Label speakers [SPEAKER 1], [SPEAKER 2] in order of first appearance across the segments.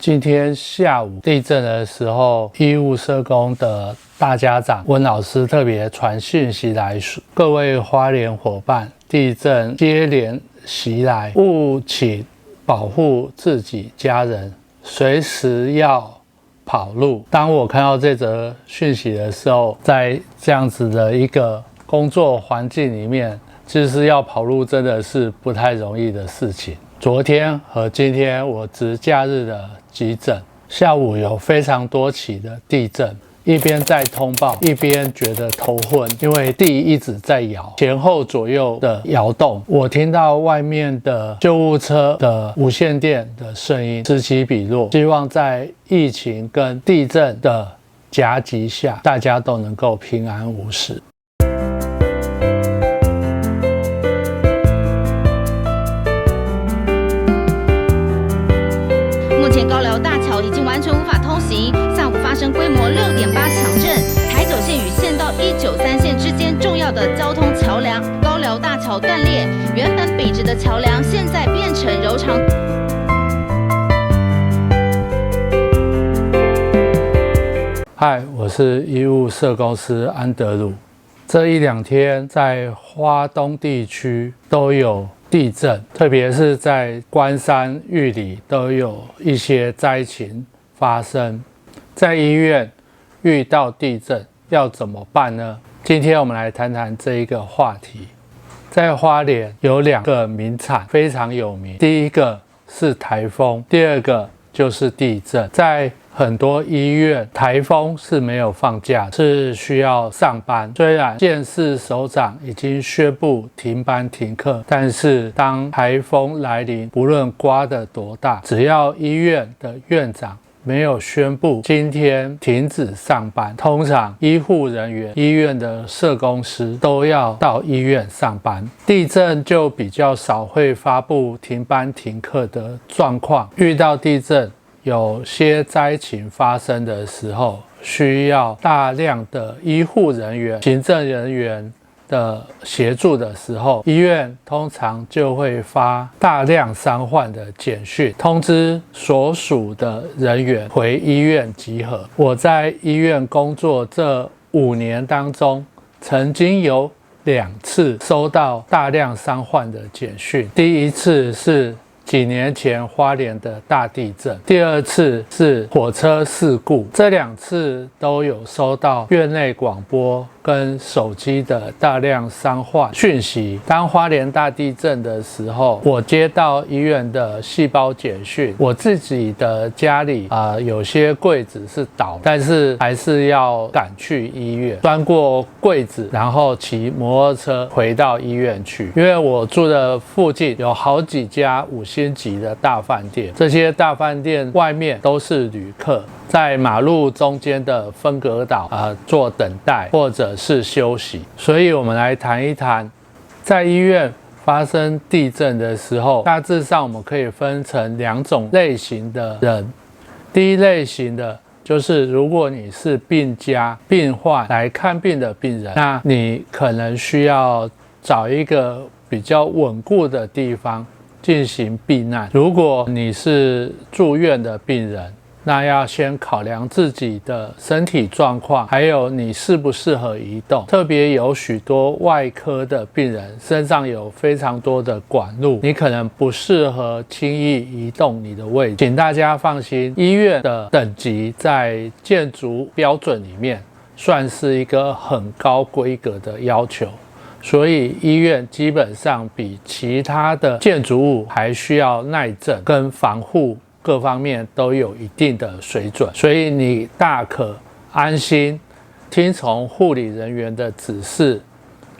[SPEAKER 1] 今天下午地震的时候，医务社工的大家长温老师特别传讯息来说，各位花莲伙伴，地震接连袭来，务请保护自己家人，随时要跑路。当我看到这则讯息的时候，在这样子的一个工作环境里面，其实要跑路真的是不太容易的事情。昨天和今天我值假日的急诊，下午有非常多起的地震，一边在通报，一边觉得头昏，因为地一直在摇，前后左右的摇动。我听到外面的救护车的无线电的声音此起彼落，希望在疫情跟地震的夹击下，大家都能够平安无事。
[SPEAKER 2] 目前高寮大桥已经完全无法通行，下午发生规模6.8强震，台九线与县道193线之间重要的交通桥梁高寮大桥断裂，原本笔直的桥梁现在变成柔长。
[SPEAKER 1] 嗨，我是医务社工师安德鲁。这一两天在花东地区都有地震，特别是在关山、玉里都有一些灾情发生。在医院遇到地震要怎么办呢？今天我们来谈谈这一个话题。在花莲有2个名产非常有名，第一个是台风，第二个就是地震。在很多医院，台风是没有放假，是需要上班。虽然县市首长已经宣布停班停课，但是当台风来临，不论刮得多大，只要医院的院长没有宣布今天停止上班，通常医护人员、医院的社工师都要到医院上班。地震就比较少会发布停班停课的状况。遇到地震，有些灾情发生的时候，需要大量的医护人员、行政人员的协助的时候，医院通常就会发大量伤患的简讯，通知所属的人员回医院集合。我在医院工作这5年当中，曾经有2次收到大量伤患的简讯。第一次是几年前花莲的大地震，第2次是火车事故。这2次都有收到院内广播跟手机的大量伤患讯息。当花莲大地震的时候，我接到医院的细胞简讯，我自己的家里有些柜子是倒，但是还是要赶去医院，钻过柜子，然后骑摩托车回到医院去。因为我住的附近有好几家5星级的大饭店，这些大饭店外面都是旅客，在马路中间的分隔岛做等待或者是休息。所以我们来谈一谈，在医院发生地震的时候，大致上我们可以分成2种类型的人。第一类型的就是如果你是病家、病患来看病的病人，那你可能需要找一个比较稳固的地方进行避难。如果你是住院的病人，那要先考量自己的身体状况，还有你适不适合移动。特别有许多外科的病人身上有非常多的管路，你可能不适合轻易移动你的位置。请大家放心，医院的等级在建筑标准里面算是一个很高规格的要求，所以医院基本上比其他的建筑物还需要耐震跟防护各方面都有一定的水准，所以你大可安心听从护理人员的指示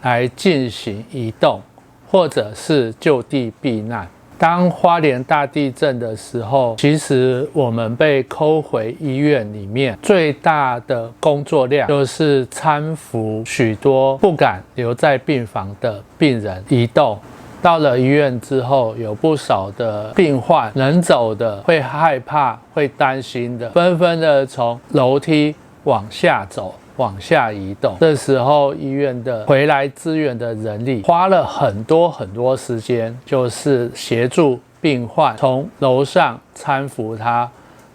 [SPEAKER 1] 来进行移动，或者是就地避难。当花莲大地震的时候，其实我们被扣回医院里面，最大的工作量就是搀扶许多不敢留在病房的病人移动。到了医院之后，有不少的病患能走的会害怕、会担心的，纷纷的从楼梯往下走，往下移动。这时候医院的回来支援的人力花了很多时间，就是协助病患从楼上搀扶他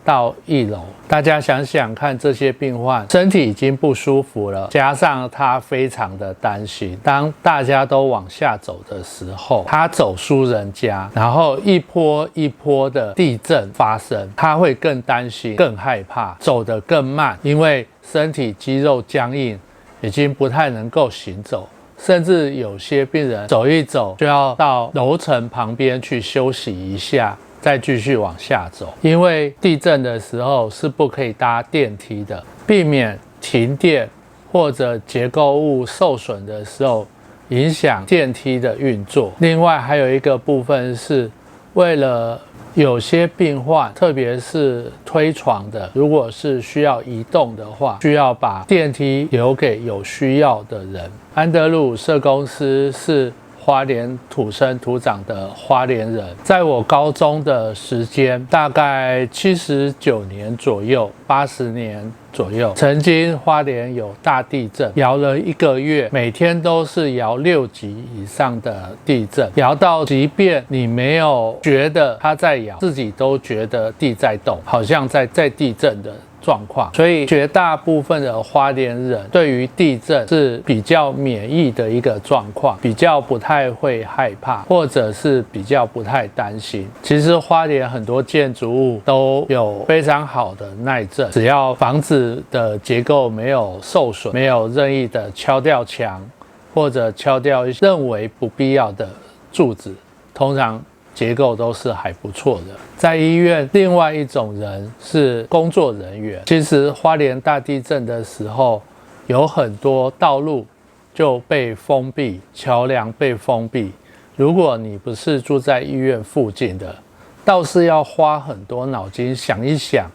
[SPEAKER 1] 到1楼。大家想想看，这些病患身体已经不舒服了，加上他非常的担心，当大家都往下走的时候，他走输人家，然后一波一波的地震发生，他会更担心、更害怕，走得更慢，因为身体肌肉僵硬，已经不太能够行走。甚至有些病人走一走就要到楼层旁边去休息一下，再继续往下走。因为地震的时候是不可以搭电梯的，避免停电或者结构物受损的时候影响电梯的运作。另外还有一个部分是为了有些病患，特别是推床的，如果是需要移动的话，需要把电梯留给有需要的人。安德鲁社公司是花莲土生土长的花莲人，在我高中的时间，大概79年左右，80年左右，曾经花莲有大地震，摇了1个月，每天都是摇6级以上的地震，摇到即便你没有觉得它在摇，自己都觉得地在动，好像在地震的状况。所以绝大部分的花莲人对于地震是比较免疫的一个状况，比较不太会害怕，或者是比较不太担心。其实花莲很多建筑物都有非常好的耐震，只要房子的结构没有受损，没有任意的敲掉墙，或者敲掉认为不必要的柱子，通常结构都是还不错的。在医院，另外一种人是工作人员。其实花莲大地震的时候，有很多道路就被封闭，桥梁被封闭。如果你不是住在医院附近的，倒是要花很多脑筋想一想，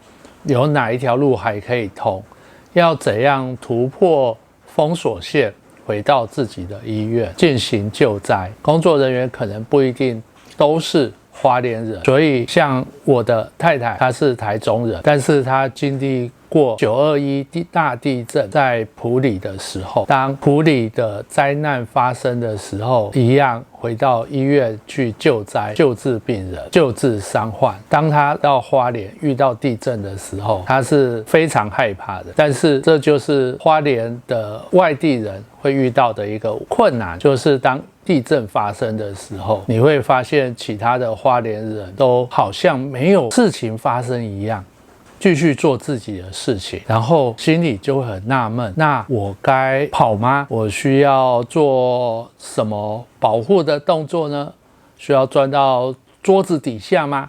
[SPEAKER 1] 有哪一条路还可以通，要怎样突破封锁线，回到自己的医院进行救灾。工作人员可能不一定都是花莲人，所以像我的太太，她是台中人，但是她经历过921大地震在埔里的时候，当埔里的灾难发生的时候，一样回到医院去救灾、救治病人、救治伤患。当她到花莲遇到地震的时候，她是非常害怕的。但是这就是花莲的外地人会遇到的一个困难，就是当地震发生的时候，你会发现其他的花莲人都好像没有事情发生一样，继续做自己的事情，然后心里就会很纳闷，那我该跑吗？我需要做什么保护的动作呢？需要钻到桌子底下吗？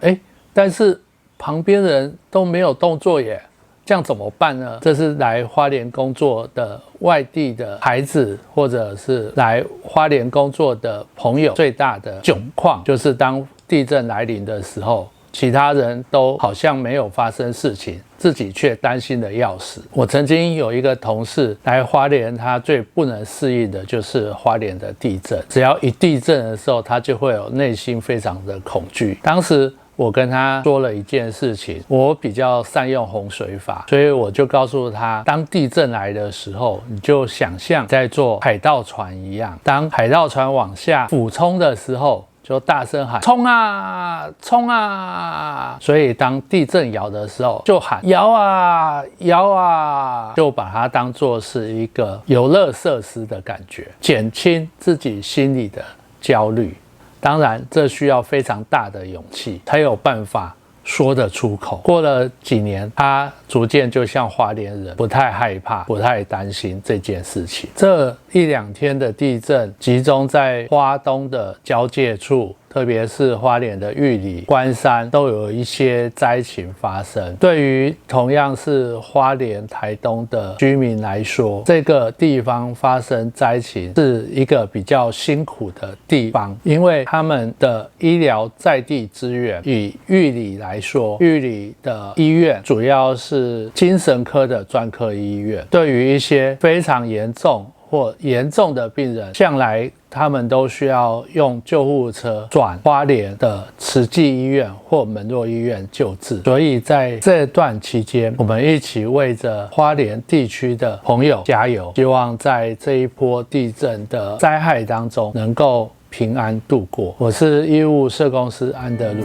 [SPEAKER 1] 但是旁边人都没有动作耶，这样怎么办呢？这是来花莲工作的外地的孩子，或者是来花莲工作的朋友最大的窘况，就是当地震来临的时候，其他人都好像没有发生事情，自己却担心得要死。我曾经有一个同事来花莲，他最不能适应的就是花莲的地震，只要一地震的时候，他就会有内心非常的恐惧。当时我跟他说了一件事情，我比较善用洪水法，所以我就告诉他，当地震来的时候，你就想象在坐海盗船一样，当海盗船往下俯冲的时候，就大声喊冲啊冲啊！所以当地震摇的时候，就喊摇啊摇啊，就把它当作是一个游乐设施的感觉，减轻自己心里的焦虑。当然，这需要非常大的勇气，才有办法说得出口。过了几年，他逐渐就像花莲人，不太害怕，不太担心这件事情。这1-2天的地震集中在花东的交界处，特别是花莲的玉里、关山都有一些灾情发生。对于同样是花莲、台东的居民来说，这个地方发生灾情是一个比较辛苦的地方，因为他们的医疗在地资源，以玉里来说，玉里的医院主要是精神科的专科医院，对于一些非常严重或严重的病人，向来他们都需要用救护车转花莲的慈济医院或门诺医院救治。所以在这段期间，我们一起为着花莲地区的朋友加油，希望在这一波地震的灾害当中能够平安度过。我是医务社公司安德鲁，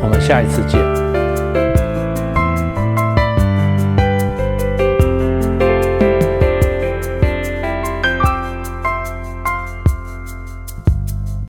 [SPEAKER 1] 我们下一次见。